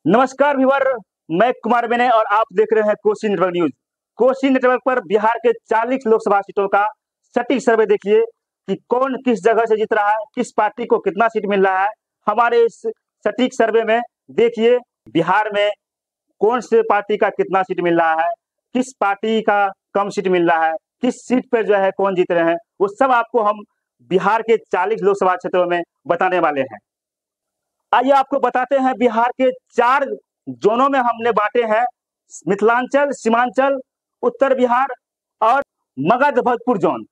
नमस्कार व्यूअर, मैं कुमार बेने और आप देख रहे हैं Kosi network news. Kosi network पर बिहार के 40 लोकसभा सीटों का सटीक सर्वे देखिए कि कौन किस जगह से जीत रहा है, किस पार्टी को कितना सीट मिल रहा है। हमारे इस सटीक सर्वे में देखिए बिहार में कौन से पार्टी का कितना सीट मिल रहा है, किस पार्टी का कम सीट मिल रहा है, किस सीट पर जो है कौन जीत रहे हैं, वो सब आपको हम बिहार के 40 लोकसभा क्षेत्रों में बताने वाले हैं। आइए आपको बताते हैं बिहार के 4 जोनों में हमने बांटे हैं: मिथिलांचल, सीमांचल, उत्तर बिहार और मगध भोजपुर जोन।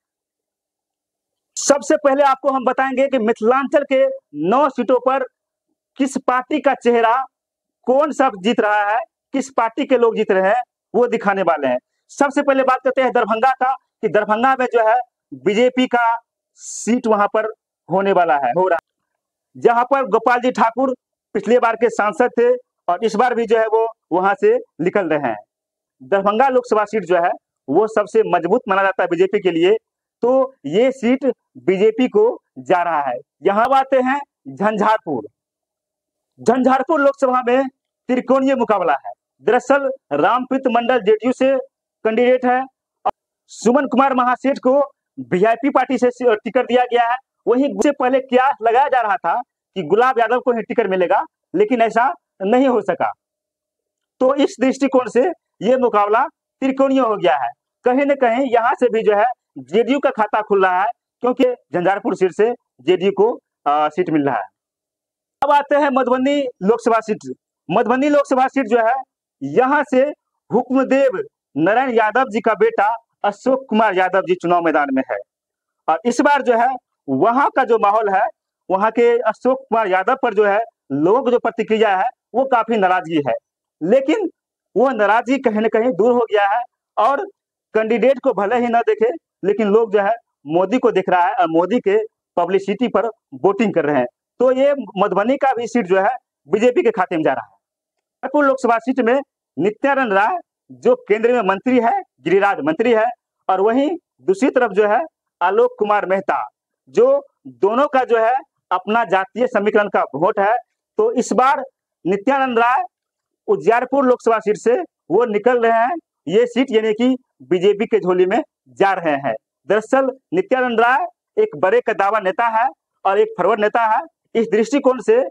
सबसे पहले आपको हम बताएंगे कि मिथिलांचल के 9 सीटों पर किस पार्टी का चेहरा कौन सा जीत रहा है, किस पार्टी के लोग जीत रहे हैं, वो दिखाने वाले हैं। सबसे पहले बात करते हैं दरभंगा का कि दरभंगा में जो है बीजेपी का सीट वहां पर होने वाला है, हो रहा है, जहां पर गोपाल जी ठाकुर पिछले बार के सांसद थे और इस बार भी जो है वो वहां से निकल रहे हैं। दरभंगा लोकसभा सीट जो है वो सबसे मजबूत माना जाता है बीजेपी के लिए, तो ये सीट बीजेपी को जा रहा है। यहाँ आते हैं झंझारपुर। झंझारपुर लोकसभा में त्रिकोणीय मुकाबला है। दरअसल रामप्रीत मंडल जेडीयू से कैंडिडेट है और सुमन कुमार महासेठ को वीआईपी पार्टी से टिकट दिया गया है। वहीं से पहले क्या लगाया जा रहा था कि गुलाब यादव को ही टिकट मिलेगा, लेकिन ऐसा नहीं हो सका। तो इस दृष्टिकोण से ये मुकाबला त्रिकोणीय हो गया है। कहीं न कहीं यहाँ से भी जो है जेडीयू का खाता खुल रहा है, क्योंकि झंझारपुर सीट से जेडीयू को सीट मिल रहा है। अब आते हैं मधुबनी लोकसभा सीट। मधुबनी लोकसभा सीट जो है, यहाँ से हुक्मदेव नारायण यादव जी का बेटा अशोक कुमार यादव जी चुनाव मैदान में है और इस बार जो है वहां का जो माहौल है, वहां के अशोक कुमार यादव पर जो है लोगों की जो प्रतिक्रिया है वो काफी नाराजगी है। लेकिन वो नाराजगी कहीं न कहीं दूर हो गया है और कैंडिडेट को भले ही न देखे, लेकिन लोग जो है मोदी को देख रहा है और मोदी के पब्लिसिटी पर वोटिंग कर रहे हैं। तो ये मधुबनी का भी सीट जो है बीजेपी के खाते में जा रहा है। रायपुर लोकसभा सीट में नित्यानंद राय जो केंद्र में मंत्री है, गिरिराज मंत्री है, और वहीं दूसरी तरफ जो है आलोक कुमार मेहता, जो दोनों का जो है अपना जातीय समीकरण का वोट है। तो इस बार नित्यानंद राय उजियारपुर लोकसभा सीट से वो निकल रहे हैं। ये सीट यानी कि बीजेपी के झोली में जा रहे हैं। दरअसल नित्यानंद राय एक बड़े कद्दावर नेता है और एक फॉरवर्ड नेता है। इस दृष्टिकोण से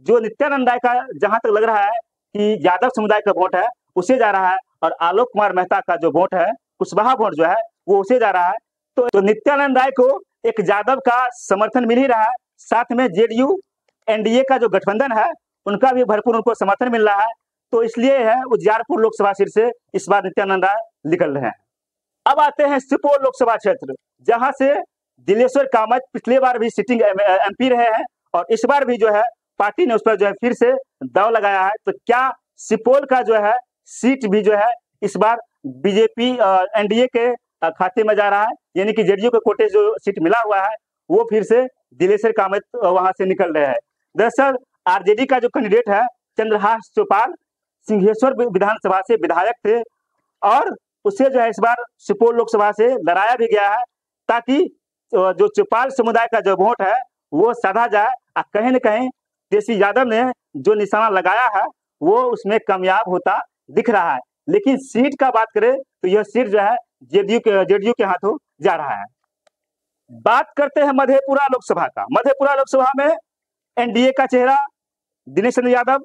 जो नित्यानंद राय का जहां तक लग रहा है कि यादव समुदाय का वोट है उसे जा रहा है और आलोक कुमार मेहता का जो वोट है, कुशवाहा वोट जो है, वो उसे जा रहा है। तो नित्यानंद राय को एक यादव का समर्थन मिल ही रहा है, साथ में जेडीयू एनडीए का जो गठबंधन है उनका भी भरपूर उनको समर्थन मिल रहा है। तो इसलिए है उजियारपुर लोकसभा सीट से इस बार नित्यानंद राय निकल रहे हैं। अब आते हैं सुपौल लोकसभा क्षेत्र, जहां से दिलेश्वर कामत पिछले बार भी सिटिंग एमपी रहे हैं और इस बार भी जो है पार्टी ने उस पर जो है फिर से दाव लगाया है। तो क्या सुपौल का जो है सीट भी जो है इस बार बीजेपी एनडीए के खाते में जा रहा है, यानी कि जेडीयू के कोटे जो सीट मिला हुआ है वो फिर से दिलेश्वर कामत वहां से निकल रहे हैं। दरअसल आरजेडी का जो कैंडिडेट है चंद्रहास चौपाल सिंहेश्वर विधानसभा से विधायक थे और उसे जो है इस बार सुपौल लोकसभा से लड़ाया भी गया है, ताकि जो चौपाल समुदाय का जो वोट है वो साधा जाए और कहीं न कहीं तेजस्वी यादव ने जो निशाना लगाया है वो उसमें कामयाब होता दिख रहा है। लेकिन सीट का बात करें तो यह सीट जो है जेडीयू के हाथों जा रहा है। बात करते हैं मधेपुरा लोकसभा का। मधेपुरा लोकसभा में एनडीए का चेहरा दिनेश चंद्र यादव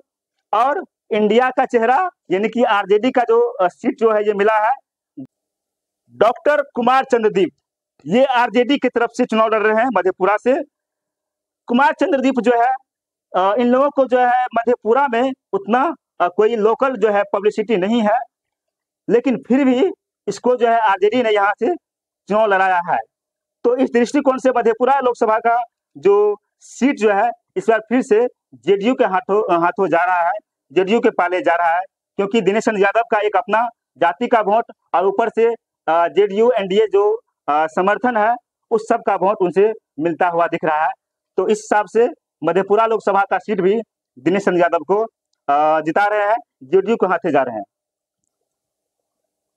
और इंडिया का चेहरा यानी कि आरजेडी का जो सीट जो है ये मिला है डॉक्टर कुमार चंद्रदीप। ये आरजेडी की तरफ से चुनाव लड़ रहे हैं मधेपुरा से। कुमार चंद्रदीप जो है इन लोगों को जो है मधेपुरा में उतना कोई लोकल जो है पब्लिसिटी नहीं है, लेकिन फिर भी इसको जो है आरजेडी ने यहाँ से चुनाव लड़ाया है। तो इस दृष्टिकोण से मधेपुरा लोकसभा का जो सीट जो है इस बार फिर से जेडीयू के हाथों जा रहा है, जेडीयू के पाले जा रहा है, क्योंकि दिनेश चंद्र यादव का एक अपना जाति का वोट और ऊपर से जेडीयू एनडीए जो समर्थन है उस सब का वोट उनसे मिलता हुआ दिख रहा है। तो इस हिसाब से मधेपुरा लोकसभा का सीट भी दिनेश चंद्र यादव को जिता रहे हैं, जेडीयू के हाथे जा रहे हैं।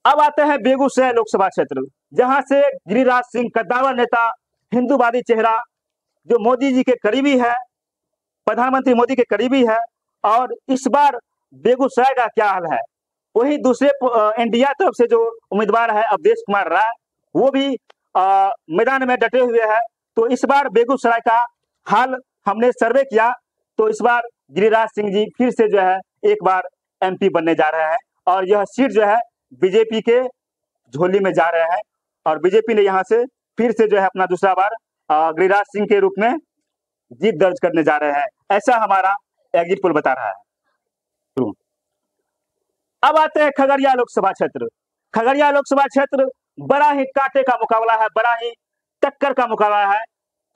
अब आते हैं बेगूसराय लोकसभा क्षेत्र, जहां से गिरिराज सिंह कद्दावर नेता, हिंदूवादी चेहरा जो मोदी जी के करीबी है, प्रधानमंत्री मोदी के करीबी है और इस बार बेगूसराय का क्या हाल है। वही दूसरे इंडिया तरफ से जो उम्मीदवार है अवधेश कुमार राय, वो भी मैदान में डटे हुए हैं। तो इस बार बेगूसराय का हाल हमने सर्वे किया, तो इस बार गिरिराज सिंह जी फिर से जो है एक बार एमपी बनने जा रहे हैं और यह सीट जो है बीजेपी के झोली में जा रहे हैं और बीजेपी ने यहाँ से फिर से जो है अपना दूसरा बार गिरिराज सिंह के रूप में जीत दर्ज करने जा रहे हैं, ऐसा हमारा एग्जिट पोल बता रहा है। अब आते हैं खगड़िया लोकसभा क्षेत्र। खगड़िया लोकसभा क्षेत्र बड़ा ही कांटे का मुकाबला है, बड़ा ही टक्कर का मुकाबला है।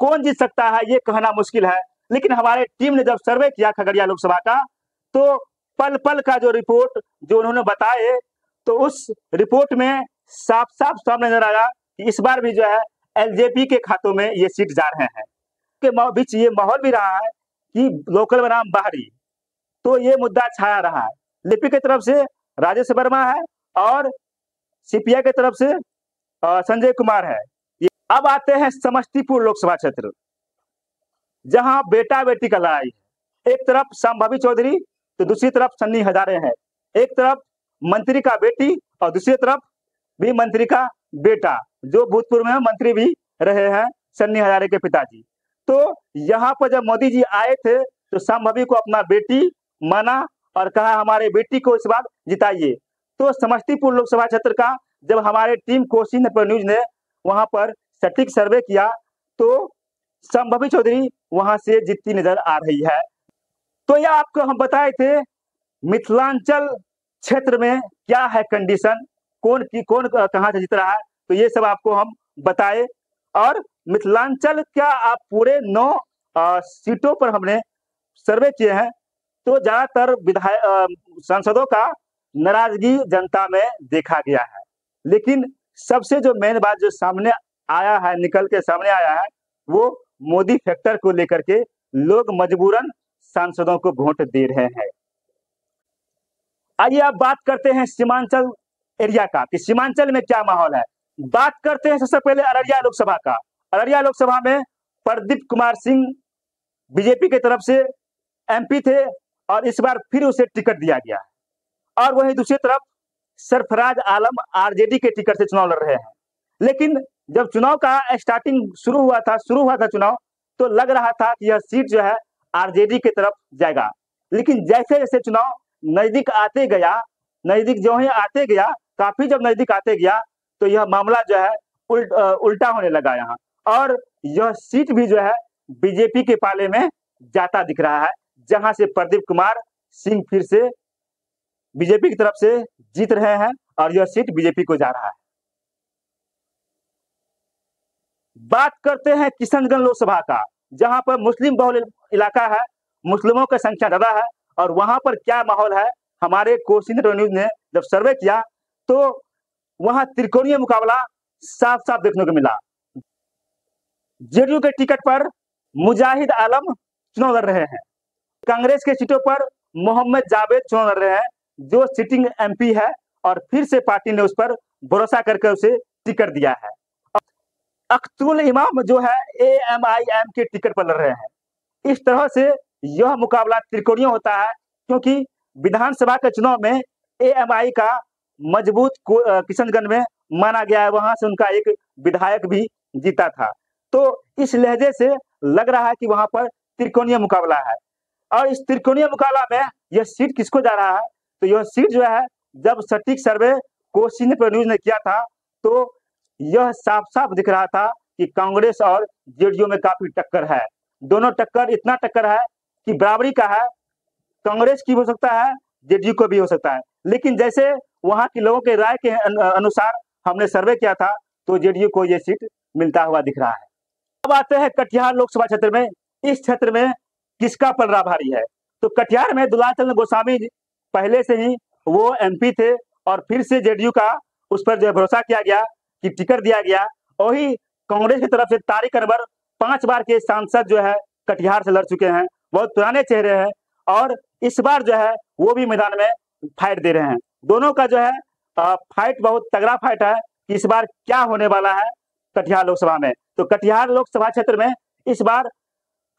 कौन जीत सकता है ये कहना मुश्किल है, लेकिन हमारे टीम ने जब सर्वे किया खगड़िया लोकसभा का, तो पल पल का जो रिपोर्ट जो उन्होंने बताए, तो उस रिपोर्ट में साफ साफ सामने नजर आया कि इस बार भी जो है एलजेपी के खातों में ये सीट जा रहे हैं। के बीच ये माहौल भी रहा है कि लोकल बनाम बाहरी, तो ये मुद्दा छाया रहा है। लिपि की तरफ से राजेश वर्मा है और सीपीआई की तरफ से संजय कुमार है। अब आते हैं समस्तीपुर लोकसभा क्षेत्र, जहां बेटा बेटी का लड़ाई है। एक तरफ संभावी चौधरी तो दूसरी तरफ सन्नी हजारे हैं। एक तरफ मंत्री का बेटी और दूसरी तरफ भी मंत्री का बेटा, जो भूतपूर्व में मंत्री भी रहे हैं, सन्नी हजारे के पिताजी। तो यहाँ पर जब मोदी जी आए थे तो संभावी को अपना बेटी माना और कहा हमारे बेटी को इस बार जिताइए। तो समस्तीपुर लोकसभा क्षेत्र का जब हमारे टीम कोसी न्यूज ने वहां पर सटीक सर्वे किया, तो संभावी चौधरी वहां से जीतती नजर आ रही है। तो यह आपको हम बताए थे मिथिलांचल क्षेत्र में क्या है कंडीशन, कौन कहां से जीत रहा है, तो ये सब आपको हम बताए। और मिथिलांचल क्या आप पूरे 9 सीटों पर हमने सर्वे किए हैं, तो ज्यादातर विधायक सांसदों का नाराजगी जनता में देखा गया है। लेकिन सबसे जो मेन बात जो सामने आया है, निकल के सामने आया है, वो मोदी फैक्टर को लेकर के लोग मजबूरन सांसदों को वोट दे रहे हैं। आइए अब बात करते हैं सीमांचल एरिया का कि सीमांचल में क्या माहौल है। बात करते हैं सबसे पहले अररिया लोकसभा का। अररिया लोकसभा में प्रदीप कुमार सिंह बीजेपी की तरफ से एमपी थे और इस बार फिर उसे टिकट दिया गया है। और वहीं दूसरी तरफ सरफराज आलम आरजेडी के टिकट से चुनाव लड़ रहे हैं। लेकिन जब चुनाव का स्टार्टिंग शुरू हुआ था चुनाव, तो लग रहा था कि यह सीट जो है आरजेडी की तरफ जाएगा। लेकिन जैसे जैसे चुनाव नजदीक आते गया, काफी जब नजदीक आते गया, तो यह मामला जो है उल्टा होने लगा यहाँ, और यह सीट भी जो है बीजेपी के पाले में जाता दिख रहा है, जहां से प्रदीप कुमार सिंह फिर से बीजेपी की तरफ से जीत रहे हैं और यह सीट बीजेपी को जा रहा है। बात करते हैं किशनगंज लोकसभा का, जहां पर मुस्लिम बहुल इलाका है, मुस्लिमों की संख्या ज्यादा है, और वहां पर क्या माहौल है, हमारे कोसी न्यूज ने जब सर्वे किया तो वहां त्रिकोणीय मुकाबला साफ साफ देखने को मिला। जेडीयू के टिकट पर मुजाहिद आलम चुनाव लड़ रहे हैं। कांग्रेस के सीटों पर मोहम्मद जावेद चुनाव लड़ रहे हैं, जो सिटिंग एमपी है, और फिर से पार्टी ने उस पर भरोसा करके उसे टिकट दिया है। अख्तरुल इमाम जो है एएमआईएम के टिकट पर लड़ रहे हैं। इस तरह से यह मुकाबला त्रिकोणीय होता है, क्योंकि विधानसभा के चुनाव में एएमआई का मजबूत किशनगंज में माना गया है, वहां से उनका एक विधायक भी जीता था। तो इस लहजे से लग रहा है कि वहां पर त्रिकोणीय मुकाबला है। और इस त्रिकोणीय मुकाबला में यह सीट किसको जा रहा है, तो यह सीट जो है जब सटीक सर्वे कोसी न्यूज ने किया था, तो यह साफ साफ दिख रहा था कि कांग्रेस और जेडीयू में काफी टक्कर है। दोनों टक्कर इतना टक्कर है कि बराबरी का है, कांग्रेस की हो सकता है, जेडीयू को भी हो सकता है। लेकिन जैसे वहां के लोगों के राय के अनुसार हमने सर्वे किया था, तो जेडीयू को यह सीट मिलता हुआ दिख रहा है। अब आते हैं कटिहार लोकसभा क्षेत्र में। इस क्षेत्र में किसका पलड़ा भारी है, तो कटिहार में दुलाचंद गोस्वामी पहले से ही वो एमपी थे, और फिर से जेडीयू का उस पर जो भरोसा किया गया कि टिकट दिया गया। वही कांग्रेस की तरफ से तारिक अनवर 5 बार के सांसद जो है कटिहार से लड़ चुके हैं, बहुत पुराने चेहरे हैं, और इस बार जो है वो भी मैदान में फाइट दे रहे हैं। दोनों का जो है फाइट बहुत तगड़ा फाइट है कि इस बार क्या होने वाला है कटिहार लोकसभा में। तो कटिहार लोकसभा क्षेत्र में इस बार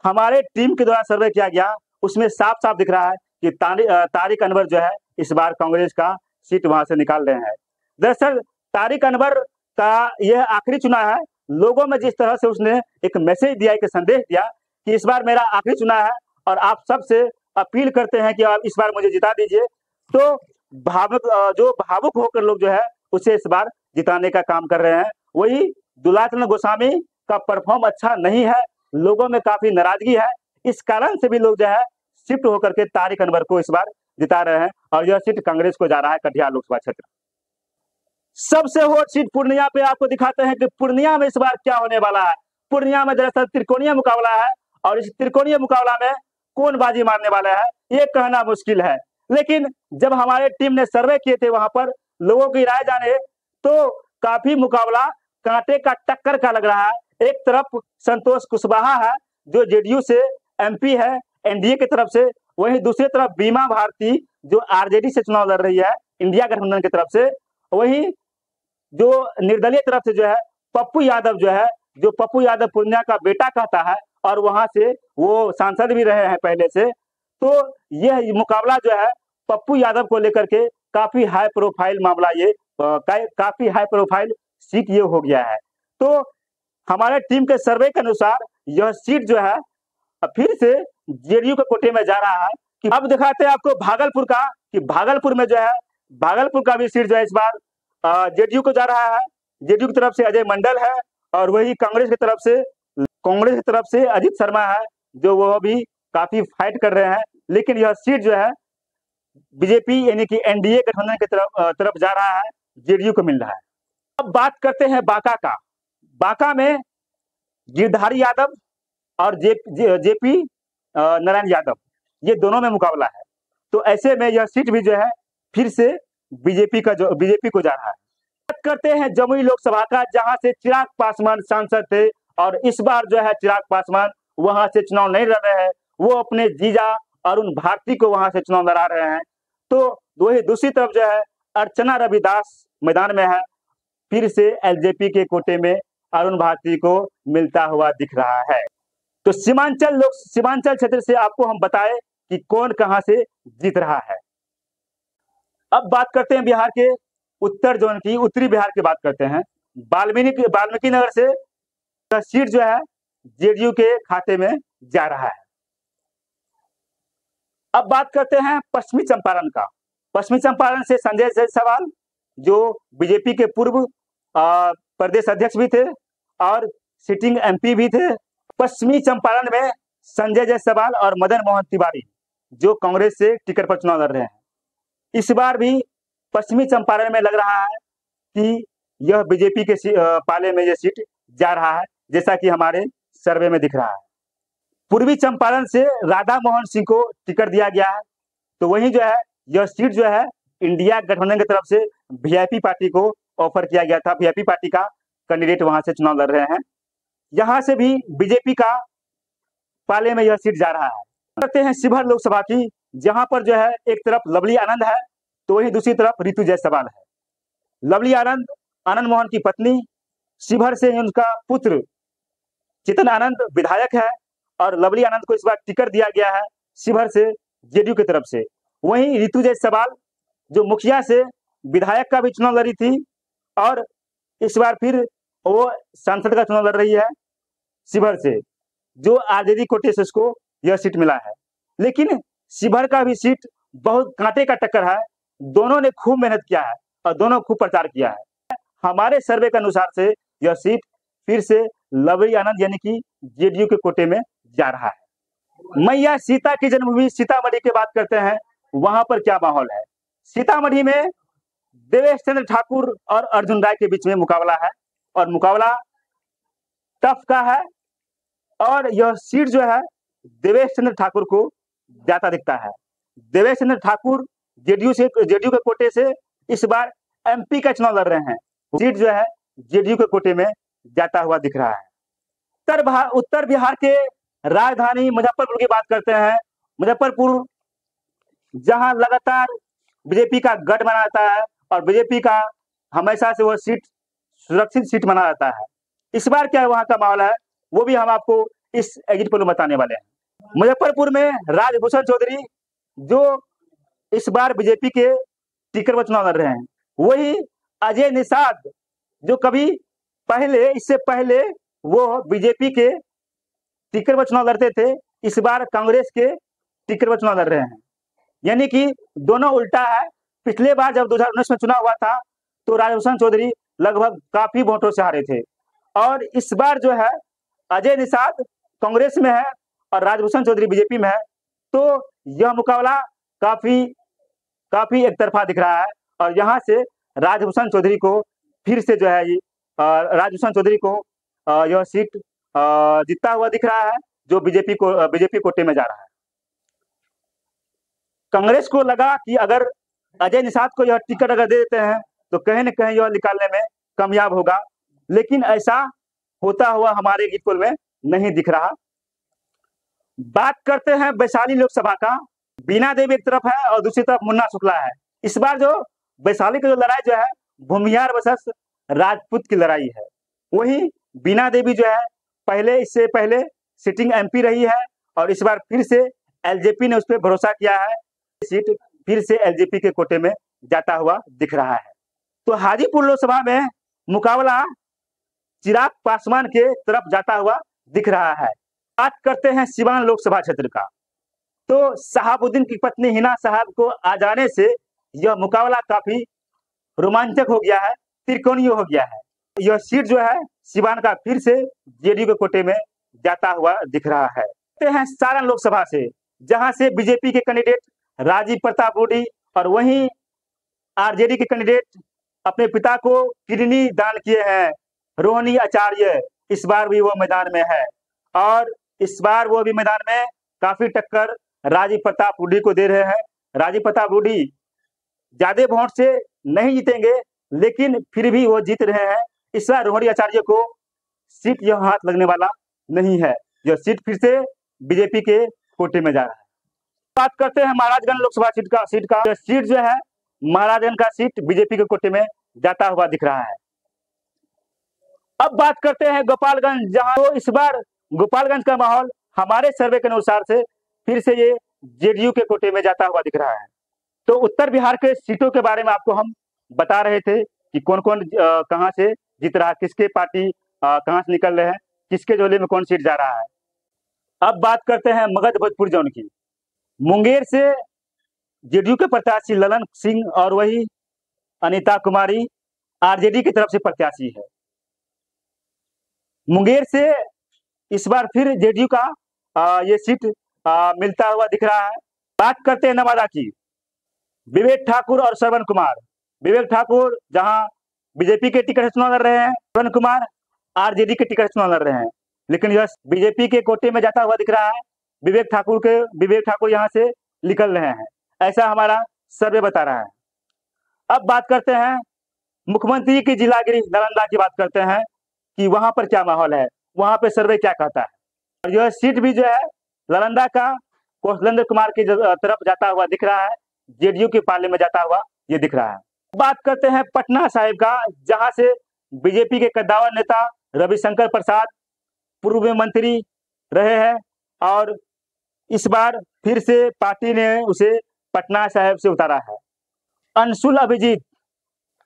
हमारे टीम के द्वारा सर्वे किया गया, उसमें साफ साफ दिख रहा है कि तारिक अनवर जो है इस बार कांग्रेस का सीट वहां से निकाल रहे हैं। दरअसल तारिक अनवर का यह आखिरी चुनाव है। लोगों में जिस तरह से उसने एक मैसेज दिया, एक संदेश दिया कि इस बार मेरा आखिरी चुनाव है और आप सबसे अपील करते हैं कि आप इस बार मुझे जिता दीजिए, तो भावुक होकर लोग जो है उसे इस बार जिताने का काम कर रहे हैं। वही दुलाचरण गोस्वामी का परफॉर्म अच्छा नहीं है, लोगों में काफी नाराजगी है। इस कारण से भी लोग जो है शिफ्ट होकर के तारिक अनवर को इस बार जिता रहे हैं और यह सीट कांग्रेस को जा रहा है, कटिहार लोकसभा क्षेत्र। सबसे हॉट सीट पूर्णिया पे आपको दिखाते हैं कि पूर्णिया में इस बार क्या होने वाला है। पूर्णिया में दरअसल त्रिकोणीय मुकाबला है और इस त्रिकोणीय मुकाबला में कौन बाजी मारने वाला है ये कहना मुश्किल है। लेकिन जब हमारे टीम ने सर्वे किए थे वहां पर लोगों की राय जाने, तो काफी मुकाबला कांटे का टक्कर का लग रहा है। एक तरफ संतोष कुशवाहा है जो जेडीयू से एमपी है एनडीए की तरफ से, वहीं दूसरी तरफ बीमा भारती जो आरजेडी से चुनाव लड़ रही है इंडिया गठबंधन की तरफ से, वहीं जो निर्दलीय तरफ से जो है पप्पू यादव जो है, जो पप्पू यादव पूर्णिया का बेटा कहता है और वहां से वो सांसद भी रहे हैं पहले से। तो यह मुकाबला जो है पप्पू यादव को लेकर के काफी हाई प्रोफाइल मामला, ये काफी हाई प्रोफाइल सीट ये हो गया है। तो हमारे टीम के सर्वे के अनुसार यह सीट जो है फिर से जेडीयू के कोटे में जा रहा है। कि अब दिखाते हैं आपको भागलपुर का, कि भागलपुर में जो है भागलपुर का भी सीट जो है इस बार जेडीयू को जा रहा है। जेडीयू की तरफ से अजय मंडल है और वही कांग्रेस की तरफ से अजीत शर्मा है जो वो भी काफी फाइट कर रहे हैं। लेकिन यह सीट जो है बीजेपी यानी कि एनडीए गठबंधन की तरफ जा रहा है, जेडीयू को मिल रहा है। अब बात करते हैं बांका का। बांका में गिरधारी यादव और जेपी नारायण यादव, ये दोनों में मुकाबला है। तो ऐसे में यह सीट भी जो है फिर से बीजेपी को जा रहा है। बात करते हैं जमुई लोकसभा का, जहां से चिराग पासवान सांसद थे और इस बार जो है चिराग पासवान वहां से चुनाव नहीं लड़ रहे हैं, वो अपने जीजा अरुण भारती को वहां से चुनाव लड़ा रहे हैं। तो वही दूसरी तरफ जो है अर्चना रविदास मैदान में है, फिर से एलजेपी के कोटे में अरुण भारती को मिलता हुआ दिख रहा है। तो सीमांचल क्षेत्र से आपको हम बताएं कि कौन कहां से जीत रहा है। अब बात करते हैं बिहार के उत्तर जोन की, उत्तरी बिहार की बात करते हैं। वाल्मीकि नगर से सीट जो है जेडीयू के खाते में जा रहा है। अब बात करते हैं पश्चिमी चंपारण का। पश्चिमी चंपारण से संजय जायसवाल जो बीजेपी के पूर्व प्रदेश अध्यक्ष भी थे और सिटिंग एमपी भी थे। पश्चिमी चंपारण में संजय जायसवाल और मदन मोहन तिवारी जो कांग्रेस से टिकट पर चुनाव लड़ रहे हैं। इस बार भी पश्चिमी चंपारण में लग रहा है कि यह बीजेपी के पाले में यह सीट जा रहा है, जैसा कि हमारे सर्वे में दिख रहा है। पूर्वी चंपारण से राधा मोहन सिंह को टिकट दिया गया है, तो वहीं जो है यह सीट जो है इंडिया गठबंधन की तरफ से वीआईपी पार्टी को ऑफर किया गया था। वीआईपी पार्टी का कैंडिडेट वहां से चुनाव लड़ रहे हैं। यहाँ से भी बीजेपी का पाले में यह सीट जा रहा है। करते हैं शिवहर लोकसभा की, जहां पर जो है एक तरफ लवली आनंद है तो वहीं दूसरी तरफ रितु जायसवाल है। लवली आनंद मोहन की पत्नी, शिवहर से उनका पुत्र चेतन आनंद विधायक है और लवली आनंद को इस बार टिकट दिया गया है शिवहर से जेडीयू की तरफ से। वहीं रितु जायसवाल जो मुखिया से विधायक का भी चुनाव लड़ी थी और इस बार फिर वो सांसद का चुनाव लड़ रही है शिवहर से, जो आरजेडी कोटे से उसको यह सीट मिला है। लेकिन शिवहर का भी सीट बहुत कांटे का टक्कर है, दोनों ने खूब मेहनत किया है और दोनों खूब प्रचार किया है। हमारे सर्वे के अनुसार से यह सीट फिर से लवली आनंद यानी कि जेडीयू के कोटे में जा रहा है। मैया सीता की जन्मभूमि सीतामढ़ी की बात करते हैं, वहां पर क्या माहौल है। सीतामढ़ी में देवेश चंद्र ठाकुर और अर्जुन राय के बीच में मुकाबला है और मुकाबला टफ का है और यह सीट जो है देवेश चंद्र ठाकुर को ज्यादा दिखता है। देवेश चंद्र ठाकुर जेडीयू के कोटे से इस बार एमपी का चुनाव लड़ रहे हैं, सीट जो है जेडीयू के कोटे में जाता हुआ दिख रहा है। उत्तर बिहार के राजधानी मुजफ्फरपुर की बात करते हैं। मुजफ्फरपुर जहां लगातार बीजेपी का गढ़ बना रहता है और बीजेपी का हमेशा से वह सीट सुरक्षित सीट बना रहता है। इस बार क्या वहां का माहौल है वो भी हम आपको इस एग्जिट पोल में बताने वाले हैं। मुजफ्फरपुर में राजभूषण चौधरी जो इस बार बीजेपी के टिकट पर चुनाव लड़ रहे हैं। वही अजय निषाद जो कभी पहले इससे पहले वो बीजेपी के टिकट पर चुनाव लड़ते थे, इस बार कांग्रेस के टिकट पर चुनाव लड़ रहे हैं। यानी कि दोनों उल्टा है। पिछले बार जब 2019 में चुनाव हुआ था तो राजभूषण चौधरी लगभग काफी वोटों से हारे थे, और इस बार जो है अजय निषाद कांग्रेस में है और राजभूषण चौधरी बीजेपी में है। तो यह मुकाबला काफी काफी एक तरफा दिख रहा है, और यहाँ से राजभूषण चौधरी को फिर से जो है राजभूषण चौधरी को यह सीट जीतता हुआ दिख रहा है, जो बीजेपी कोटे में जा रहा है। कांग्रेस को लगा कि अगर अजय निषाद को यह टिकट अगर दे देते हैं तो कहीं न कहीं यह निकालने में कामयाब होगा, लेकिन ऐसा होता हुआ हमारे एग्जिट में नहीं दिख रहा। बात करते हैं वैशाली लोकसभा का। बीना देवी एक तरफ है और दूसरी तरफ मुन्ना शुक्ला है। इस बार जो वैशाली की जो लड़ाई जो है भूमिहार वर्सेस राजपूत की लड़ाई है। वही बीना देवी जो है इससे पहले सिटिंग एमपी रही है, और इस बार फिर से एलजेपी ने उस पर भरोसा किया है, सीट फिर से एलजेपी के कोटे में जाता हुआ दिख रहा है। तो हाजीपुर लोकसभा में मुकाबला चिराग पासवान के तरफ जाता हुआ दिख रहा है। बात करते हैं सिवान लोकसभा क्षेत्र का। तो शहाबुद्दीन की पत्नी हिना साहब को आ जाने से यह मुकाबला काफी रोमांचक हो गया है, त्रिकोणीय हो गया है। यह सीट जो है सिवान का फिर से जेडीयू के कोटे में जाता हुआ दिख रहा है। हैं सारण लोकसभा से, जहां से बीजेपी के कैंडिडेट राजीव प्रताप रूडी और वहीं आरजेडी के कैंडिडेट अपने पिता को किडनी दान किए हैं रोहिणी आचार्य, इस बार भी वो मैदान में है, और इस बार वो भी मैदान में काफी टक्कर राजीव प्रताप रूडी को दे रहे हैं। राजीव प्रताप रूडी ज्यादा वोट से नहीं जीतेंगे, लेकिन फिर भी वो जीत रहे हैं। इस बार रोहिणी आचार्य को सीट यह हाथ लगने वाला नहीं है, यह सीट फिर से बीजेपी के कोटे में जा रहा है। बात करते हैं महाराजगंज लोकसभा सीट का सीट जो है महाराजगंज का सीट बीजेपी के कोटे में जाता हुआ दिख रहा है। अब बात करते हैं गोपालगंज, जहां तो इस बार गोपालगंज का माहौल हमारे सर्वे के अनुसार से फिर से ये जेडीयू के कोटे में जाता हुआ दिख रहा है। तो उत्तर बिहार के सीटों के बारे में आपको हम बता रहे थे कि कौन कौन कहां से जीत रहा है, किसके पार्टी कहां से निकल रहे हैं, किसके झोले में कौन सीट जा रहा है। अब बात करते हैं मगध भोजपुर जोन की। मुंगेर से जेडीयू के प्रत्याशी ललन सिंह और वही अनीता कुमारी आरजेडी की तरफ से प्रत्याशी है। मुंगेर से इस बार फिर जेडीयू का ये सीट मिलता हुआ दिख रहा है। बात करते हैं नवादा की। विवेक ठाकुर और श्रवण कुमार। विवेक ठाकुर जहां बीजेपी के टिकट से चुनाव लड़ रहे हैं, श्रवण कुमार आरजेडी के टिकट से चुनाव लड़ रहे हैं, लेकिन यह बीजेपी के कोटे में जाता हुआ दिख रहा है। विवेक ठाकुर यहाँ से निकल रहे हैं, ऐसा हमारा सर्वे बता रहा है। अब बात करते हैं मुख्यमंत्री की जिलागिरी नालंदा की बात करते हैं कि वहां पर क्या माहौल है, वहां पे सर्वे क्या कहता है। और यह सीट भी जो है नालंदा का कौशलेंद्र कुमार की तरफ जाता हुआ दिख रहा है, जेडीयू के पाले में जाता हुआ ये दिख रहा है। बात करते हैं पटना साहिब का, जहां से बीजेपी के कद्दावर नेता रविशंकर प्रसाद पूर्व मंत्री रहे हैं, और इस बार फिर से पार्टी ने उसे पटना साहिब से उतारा है। अंशुल अभिजीत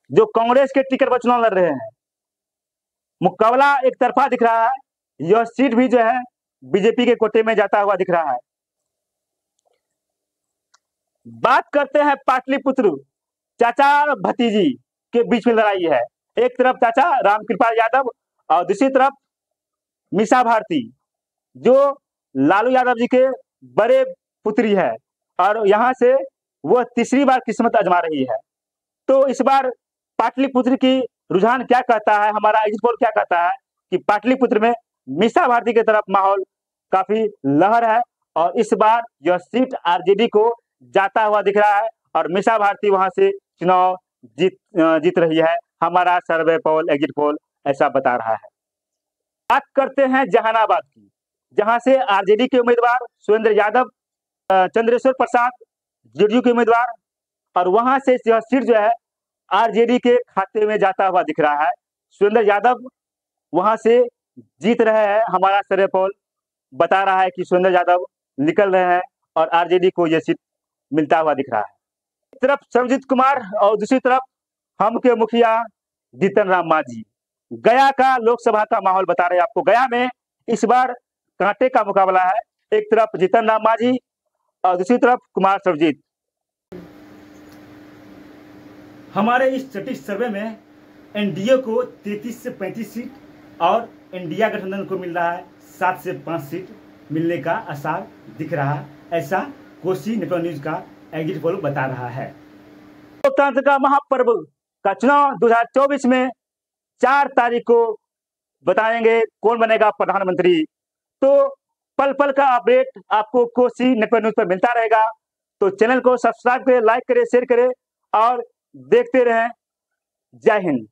जो कांग्रेस के टिकट पर चुनाव लड़ रहे हैं, मुकाबला एक तरफा दिख रहा है। यह सीट भी जो है बीजेपी के कोटे में जाता हुआ दिख रहा है। बात करते हैं पाटलिपुत्र, चाचा भतीजी के बीच में लड़ाई है। एक तरफ चाचा रामकृपाल यादव और दूसरी तरफ मीसा भारती जो लालू यादव जी के बड़े पुत्री है, और यहाँ से वह तीसरी बार किस्मत आजमा रही है। तो इस बार पाटलिपुत्र की रुझान क्या कहता है, हमारा एग्जिट पोल क्या कहता है कि पाटलिपुत्र में मीसा भारती की तरफ माहौल काफी लहर है, और इस बार यह सीट आरजेडी को जाता हुआ दिख रहा है, और मीसा भारती वहां से चुनाव जीत रही है। हमारा सर्वे पोल एग्जिट पोल ऐसा बता रहा है। बात करते हैं जहानाबाद की, जहां से आरजेडी के उम्मीदवार सुरेंद्र यादव, चंद्रेश्वर प्रसाद जेडीयू के उम्मीदवार, और वहां से यह सीट जो है आरजेडी के खाते में जाता हुआ दिख रहा है। सुरेंद्र यादव वहां से जीत रहे हैं, हमारा सर्वे पोल बता रहा है कि सुरेंद्र यादव निकल रहे हैं और आरजेडी को यह सीट मिलता हुआ दिख रहा है। एक तरफ सर्वजीत कुमार और दूसरी तरफ हम के मुखिया जीतन राम मांझी। गया का लोकसभा का माहौल बता रहे हैं आपको। गया में इस बार कांटे का मुकाबला है। एक तरफ जीतन राम मांझी और दूसरी तरफ कुमार सर्वजीत। हमारे इस सटीक सर्वे में एनडीए को 33 से 35 सीट और इंडिया गठबंधन को मिल रहा है 7 से 5 सीट मिलने का आसार दिख रहा है, ऐसा कोसी नेटवर्क न्यूज का एग्जिट पोल बता रहा है। लोकतंत्र का महापर्व का चुनाव 2024 में 4 तारीख को बताएंगे कौन बनेगा प्रधानमंत्री। तो पल पल का अपडेट आपको कोसी नेटवर्क न्यूज पर मिलता रहेगा। तो चैनल को सब्सक्राइब करें, लाइक करें, शेयर करें और देखते रहें। जय हिंद।